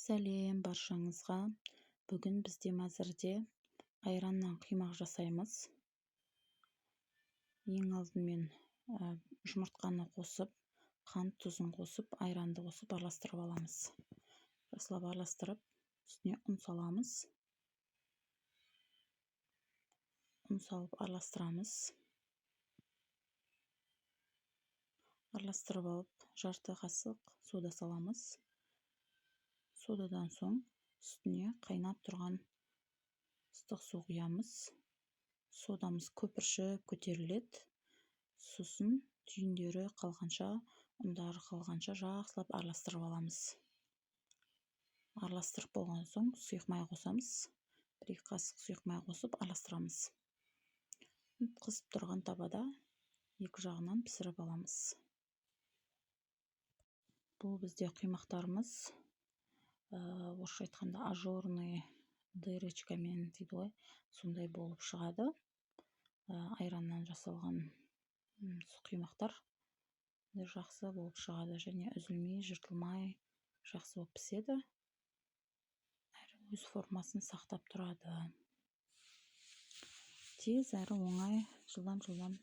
Сәлем баршаңызға. Бүгін бізде мәзірде айраннан қимақ жасаймыз. Ең алдымен жұмыртқаны қосып, қант тұзын қосып, айранды қосып араластырып аламыз. Жақсылап араластырып, үстіне ұн саламыз. Ұн салып араластырамыз. Араластырып алып, жарты қасық сода саламыз. Содадан соң үстіне қайнап тұрған ыстық су құямыз. Содамыз көпіршіп көтеріледі. Сосын түйіндері қалғанша, ұндары қалғанша жақсылап араластырып аламыз. Араластырып болған соң сұйық май қосамыз. 1-2 қасық сұйық май қосып араластырамыз. Қызып тұрған табада екі жағынан пісіріп аламыз. Бұл бізде қимақтарымыз орысша айтқанда ажурный дырочкамен дейді ғой, сондай болып шығады. Айраннан жасалған қимақтар жақсы болып шығады және үзілмей, жыртылмай жақсы болып піседі. Әрі өз формасын сақтап тұрады. Тез әрі оңай, жылдам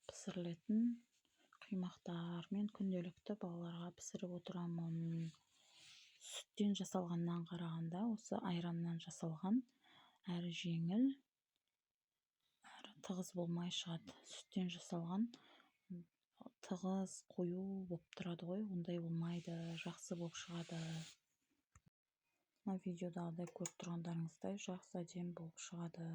пісірілетін қимақтар. Мен күнделікті балаларға пісіріп отырамын. Сүттен жасалғаннан қарағанда осы айраннан жасалған әрі жеңіл, әрі тығыз болмай шығады. Сүттен жасалған тығыз, қою болып тұрады ғой, ондай болмайды, жақсы болып шығады. Видеодағыдай көріп тұрғандарыңыздай жақсы әдемі болып шығады.